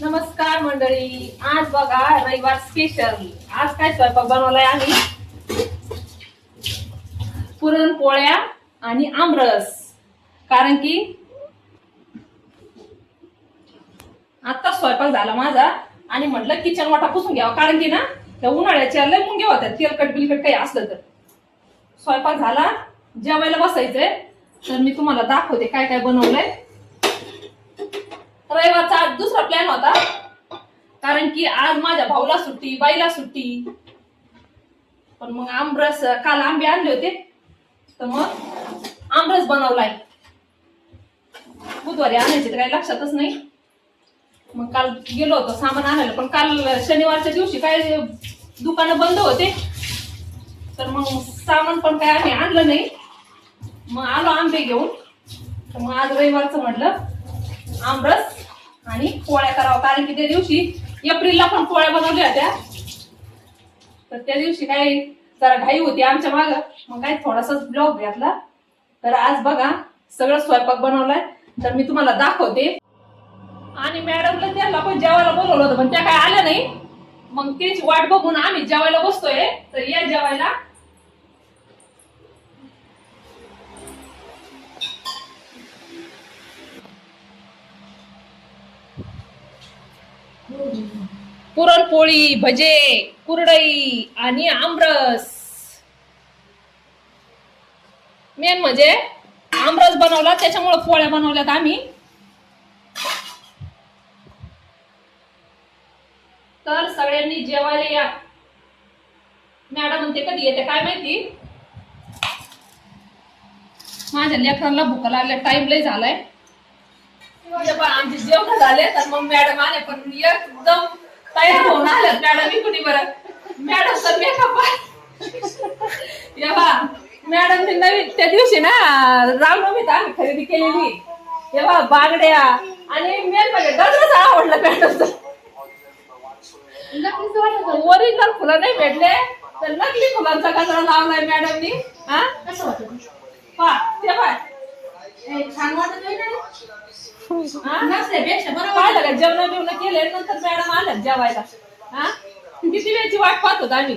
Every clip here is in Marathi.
नमस्कार मंडळी, आज बघा रविवार स्पेशल. आज काय स्वयंपाक बनवलाय आम्ही? पुरणपोळ्या आणि आमरस. कारण की आता स्वयंपाक झाला माझा आणि म्हटलं किचन वाटा पुसून घ्यावा, कारण की ना त्या उन्हाळ्याच्या लय मुंग्या होत्या, तेलकट बिलकट काही असलं तर. स्वयंपाक झाला, जेवायला बसायचंय. तर मी तुम्हाला दाखवते काय काय बनवलंय. रविवारचा आज दुसरा प्लॅन होता, कारण की आज माझ्या भाऊला सुट्टी, बाईला सुट्टी. पण मग आमरस, काल आंबे आणले होते तर मग आमरस बनवलाय. बुधवारी आणायचे तर काही लक्षातच नाही. मग काल गेलो होतो सामान आणायला, पण काल शनिवारच्या दिवशी काय दुकानं बंद होते, तर मग सामान पण काय आम्ही आणलं नाही. मग आलो आंबे घेऊन. तर मग आज रविवारचं म्हटलं आमरस आणि पोळ्या करावं, कारण की त्या दिवशी एप्रिलला पण पोळ्या बनवल्या होत्या. तर त्या दिवशी काय जरा घाई होती आमच्या माग, मग काय थोडासाच ब्लॉग घेतला. तर आज बघा सगळं स्वयंपाक बनवलाय, तर मी तुम्हाला दाखवते. आणि मॅडमला त्याला पण जेवायला बोलवलं होतं, पण त्या काय आल्या नाही. मग त्याची वाट बघून आम्ही जेवायला बसतोय. तर या जेवायला. पुरणपोळी, भजे, कुरडई आणि आमरस. मेन म्हणजे आमरस बनवला, त्याच्यामुळे पोळ्या बनवल्यात आम्ही. तर सगळ्यांनी जेवायला या. मॅडम म्हणते कधी येते काय माहिती. माझ्या लेकरांना भूक लागल्या, टाइम लय झालाय. आमचे जेवण झाले तर मग मॅडम आले, पण एकदम तयार होऊन आल्या मॅडम. कुणी बरं मॅडम तर मेकअप मॅडम नवीन त्या दिवशी ना रामनवमीत आम्ही खरेदी केलेली तेव्हा बागड्या आणि मेन म्हणजे गजराच आवडला मॅडमचं. ओरिजिनल फुलं नाही भेटले तर नकली फुलांचा गजरा लावलाय मॅडमनी. हा कसं होतं ते छान वाटत ना. जेवण बिवणं केले नंतर मॅडम आल्या जेवायला. हा किती वेळची वाट पाहत होत आम्ही.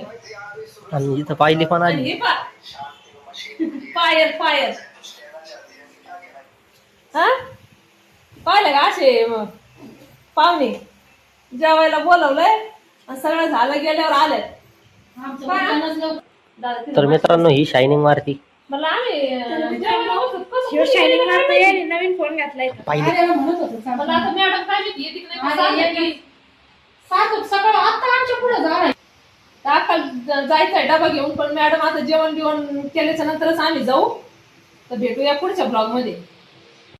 आणि इथं पाहिली पण आली. पायर पायर हा पाहिलं का असे पाहुणे जेवायला बोलवलंय आणि सगळं झालं, गेल्यावर आले. तर मित्रांनो ही शायनिंग मारती. मला आम्ही शायनिंग मारतोय, नवीन फोन घातलाय. म्हणत होतो मला आता मॅडम काय माहिती सकाळ आता आमच्या पुढे जायचंय डबा घेऊन. पण मॅडम आता जेवण बिवण केल्याच्या नंतरच आम्ही जाऊ. तर भेटूया पुढच्या ब्लॉग मध्ये.